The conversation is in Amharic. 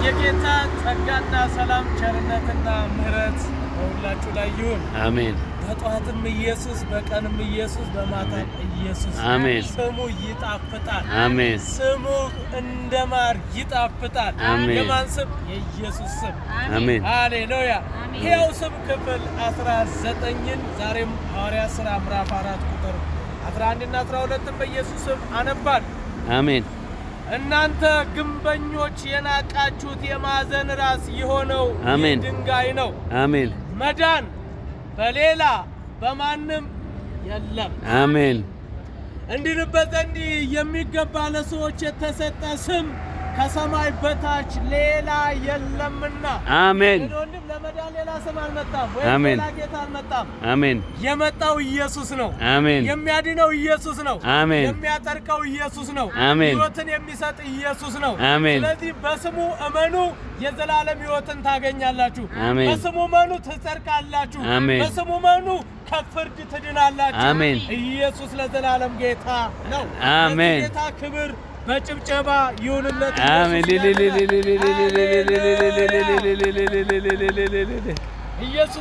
የጌታ ጸጋና ሰላም ቸርነትና ምሕረት በሁላችሁ ላይ ይሁን። አሜን። በጧትም ኢየሱስ በቀንም ኢየሱስ በማታም ኢየሱስ አሜን። ስሙ ይጣፍጣል። አሜን። ስሙ እንደማር ይጣፍጣል። አሜን። የማን ስም? የኢየሱስ ስም። አሜን። ሃሌሉያ። ሕያው ስም ክፍል 19ን ዛሬም ሐዋርያት ሥራ ምዕራፍ 4 ቁጥር 11 እና 12 በኢየሱስ ስም አነባል። አሜን። እናንተ ግንበኞች የናቃችሁት የማዕዘን ራስ የሆነው አሜን ድንጋይ ነው። አሜን። መዳን በሌላ በማንም የለም። አሜን። እንድንበት ዘንድ የሚገባ ለሰዎች የተሰጠ ስም ከሰማይ በታች ሌላ የለምና። አሜን። ወንድም ለመዳን ሌላ ስም አልመጣም ወይ ሌላ ጌታ አልመጣም። አሜን። የመጣው ኢየሱስ ነው። አሜን። የሚያድነው ኢየሱስ ነው። አሜን። የሚያጠርቀው ኢየሱስ ነው። አሜን። ሕይወትን የሚሰጥ ኢየሱስ ነው። አሜን። ስለዚህ በስሙ እመኑ፣ የዘላለም ሕይወትን ታገኛላችሁ። አሜን። በስሙ እመኑ፣ ትጸድቃላችሁ። አሜን። በስሙ እመኑ፣ ከፍርድ ትድናላችሁ። አሜን። ኢየሱስ ለዘላለም ጌታ ነው። አሜን። ጌታ ክብር በጭብጨባ ይሁንለት። አሜን። ኢየሱስ